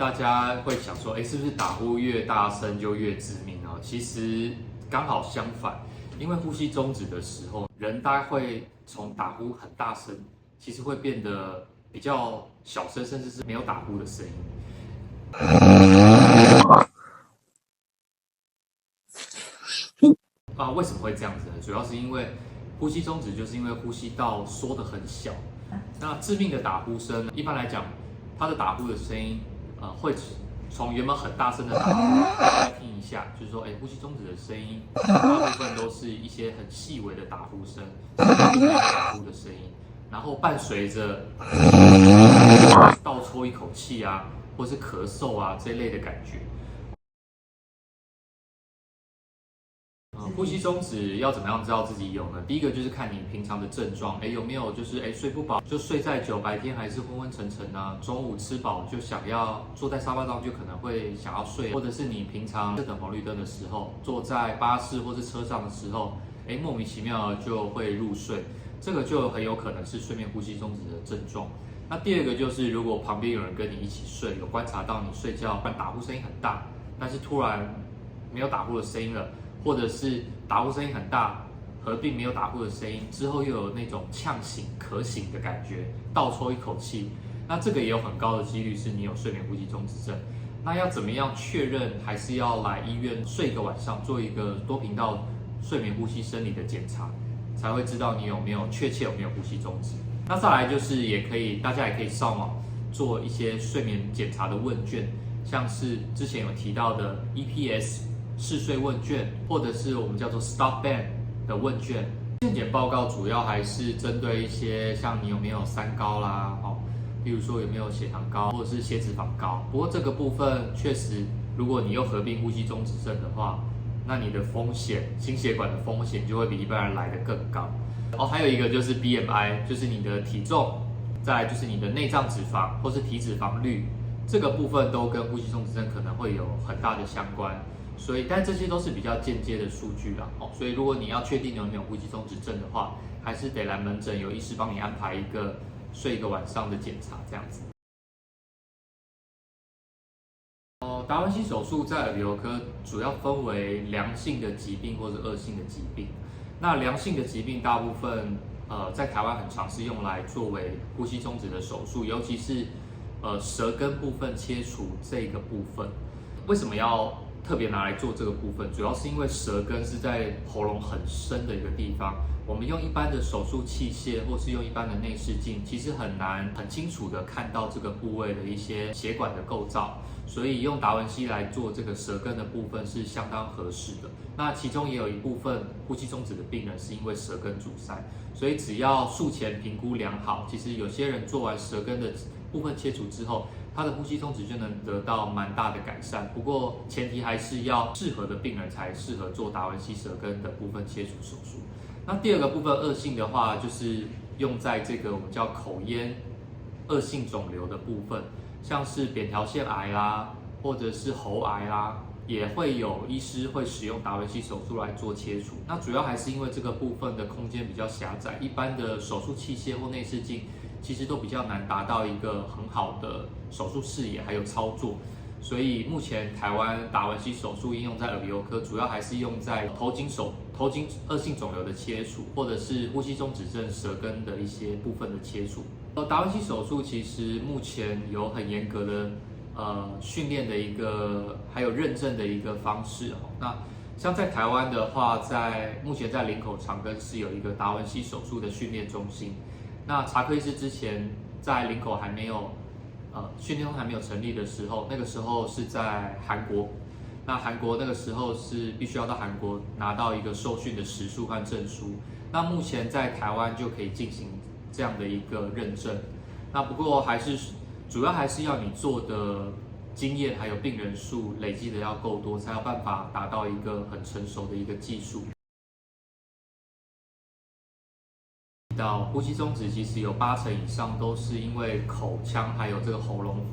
大家会想说，是不是打呼越大声就越致命呢？其实刚好相反，因为呼吸中止的时候，人大概会从打呼很大声，其实会变得比较小声，甚至是没有打呼的声音。为什么会这样子呢？主要是因为呼吸中止，就是因为呼吸道缩得很小。那致命的打呼声，一般来讲，它的打呼的声音，会从原本很大声的打呼，大家听一下，就是说，呼吸中止的声音，大部分都是一些很细微的打呼声，打呼的声音，然后伴随着倒抽一口气啊，或是咳嗽啊这类的感觉。呼吸中止要怎么样知道自己有呢？第一个就是看你平常的症状，有没有就是睡不饱，就睡再久，白天还是昏昏沉沉啊，中午吃饱就想要坐在沙发上就可能会想要睡，或者是你平常在等红绿灯的时候，坐在巴士或是车上的时候，莫名其妙就会入睡，这个就很有可能是睡眠呼吸中止的症状。那第二个就是如果旁边有人跟你一起睡，有观察到你睡觉打呼声音很大，但是突然没有打呼的声音了。或者是打呼声音很大，合并没有打呼的声音，之后又有那种呛醒、咳醒的感觉，倒抽一口气，那这个也有很高的几率是你有睡眠呼吸中止症。那要怎么样确认？还是要来医院睡一个晚上，做一个多频道睡眠呼吸生理的检查，才会知道你确切有没有呼吸中止。那再来就是大家也可以上网做一些睡眠检查的问卷，像是之前有提到的 EPS。嗜睡问卷，或者是我们叫做 Stop Band 的问卷，健检报告主要还是针对一些像你有没有三高啦，例如说有没有血糖高或者是血脂肪高。不过这个部分确实，如果你又合并呼吸中止症的话，那你的风险，心血管的风险就会比一般人来得更高。还有一个就是 BMI， 就是你的体重，再来就是你的内脏脂肪或是体脂肪率，这个部分都跟呼吸中止症可能会有很大的相关。但这些都是比较间接的数据啦，所以如果你要确定有没有呼吸中止症的话，还是得来门诊，有医师帮你安排睡一个晚上的检查这样子。达文西手术在耳鼻喉科主要分为良性的疾病或者恶性的疾病。那良性的疾病大部分在台湾很常是用来作为呼吸中止的手术，尤其是舌根部分切除这个部分。为什么要特别拿来做这个部分？主要是因为舌根是在喉咙很深的一个地方，我们用一般的手术器械或是用一般的内视镜，其实很难很清楚的看到这个部位的一些血管的构造，所以用达文西来做这个舌根的部分是相当合适的。那其中也有一部分呼吸中止的病人是因为舌根阻塞，所以只要术前评估良好，其实有些人做完舌根的部分切除之后，他的呼吸中止就能得到蛮大的改善。不过前提还是要适合的病人才适合做达文西舌根的部分切除手术。那第二个部分恶性的话，就是用在这个我们叫口咽恶性肿瘤的部分，像是扁桃腺癌啦，或者是喉癌啦，也会有医师会使用达文西手术来做切除。那主要还是因为这个部分的空间比较狭窄，一般的手术器械或内视镜其实都比较难达到一个很好的手术视野还有操作，所以目前台湾达文西手术应用在耳鼻喉科，主要还是用在头颈恶性肿瘤的切除，或者是呼吸中止症舌根的一些部分的切除。达文西手术其实目前有很严格的训练的一个，还有认证的一个方式。那像在台湾的话，目前在林口长庚是有一个达文西手术的训练中心。那查克医师之前在林口还没有训练中还没有成立的时候，那个时候是在韩国。那韩国那个时候是必须要到韩国拿到一个受训的时数和证书。那目前在台湾就可以进行这样的一个认证。那不过主要还是要你做的经验还有病人数累积的要够多，才有办法达到一个很成熟的一个技术。到呼吸中止，其实有80%以上都是因为口腔还有这个喉咙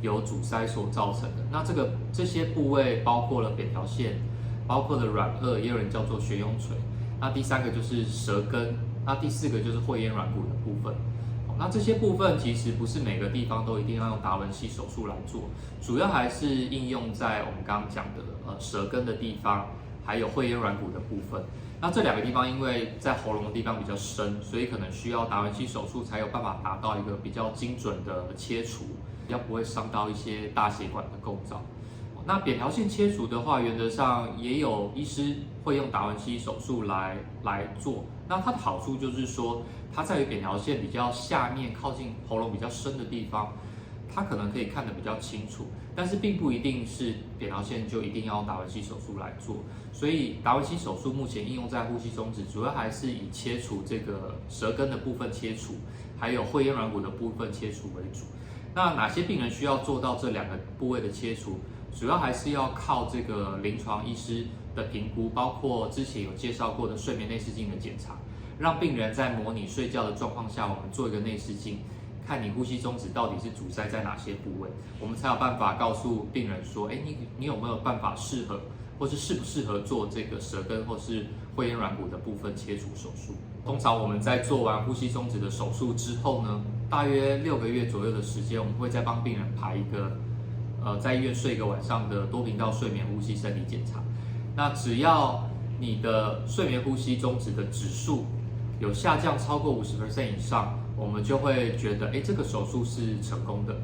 有阻塞所造成的。那这些部位包括了扁桃腺，包括了软腭，也有人叫做悬雍垂。那第3个就是舌根，那第4个就是会咽软骨的部分。那这些部分其实不是每个地方都一定要用达文西手术来做，主要还是应用在我们刚刚讲的舌根的地方，还有会咽软骨的部分。那这两个地方因为在喉咙的地方比较深，所以可能需要达文西手术才有办法达到一个比较精准的切除，比较不会伤到一些大血管的构造。那扁桃腺切除的话，原则上也有医师会用达文西手术来做。那它的好处就是说，它在于扁桃腺比较下面、靠近喉咙比较深的地方，它可能可以看得比较清楚，但是并不一定是扁桃腺就一定要用达文西手术来做。所以达文西手术目前应用在呼吸中止，主要还是以切除这个舌根的部分切除，还有会咽软骨的部分切除为主。那哪些病人需要做到这两个部位的切除？主要还是要靠这个临床医师的评估，包括之前有介绍过的睡眠内视镜的检查，让病人在模拟睡觉的状况下，我们做一个内视镜，看你呼吸中止到底是阻塞在哪些部位，我们才有办法告诉病人说，你有没有办法适合，或是适不适合做这个舌根或是会咽软骨的部分切除手术。通常我们在做完呼吸中止的手术之后呢，大约6个月左右的时间，我们会再帮病人排一个在医院睡一个晚上的多频道睡眠呼吸生理检查。那只要你的睡眠呼吸中止的指数有下降超过50% 以上，我们就会觉得，这个手术是成功的。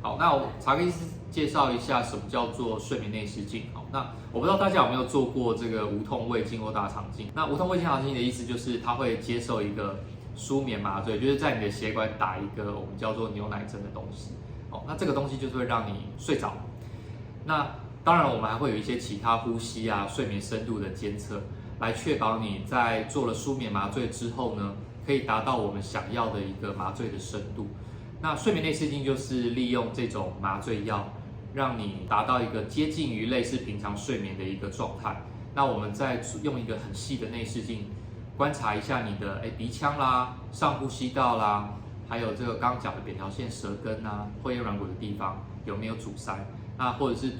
好，那查克医师介绍一下什么叫做睡眠内视镜。好，那我不知道大家有没有做过这个无痛胃镜或大肠镜。那无痛胃镜、大肠镜的意思就是它会接受一个舒眠麻醉，就是在你的血管打一个我们叫做牛奶针的东西。那这个东西就是会让你睡着。那当然，我们还会有一些其他呼吸啊、睡眠深度的监测，来确保你在做了舒眠麻醉之后呢，可以达到我们想要的一个麻醉的深度。那睡眠内视镜就是利用这种麻醉药，让你达到一个接近于类似平常睡眠的一个状态。那我们再用一个很细的内视镜观察一下你的鼻腔啦、上呼吸道啦，还有这个刚刚讲的扁桃腺、舌根啊、会咽软骨的地方有没有阻塞。那或者是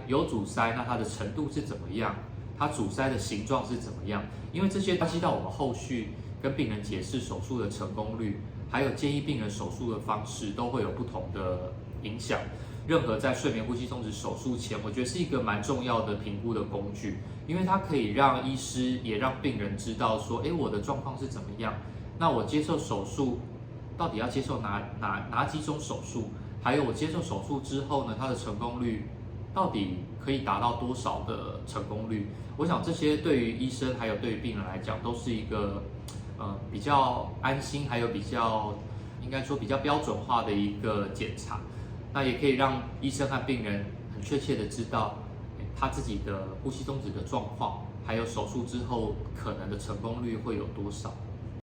有阻塞，那它的程度是怎么样？它阻塞的形状是怎么样？因为这些关系到我们后续跟病人解释手术的成功率，还有建议病人手术的方式，都会有不同的影响。任何在睡眠呼吸中止手术前，我觉得是一个蛮重要的评估的工具，因为它可以让医师也让病人知道说，我的状况是怎么样？那我接受手术到底要接受哪几种手术？还有我接受手术之后呢，它的成功率到底可以达到多少的成功率？我想这些对于医生还有对于病人来讲，都是一个比较安心，还有应该说比较标准化的一个检查。那也可以让医生和病人很确切的知道他自己的呼吸中止的状况，还有手术之后可能的成功率会有多少。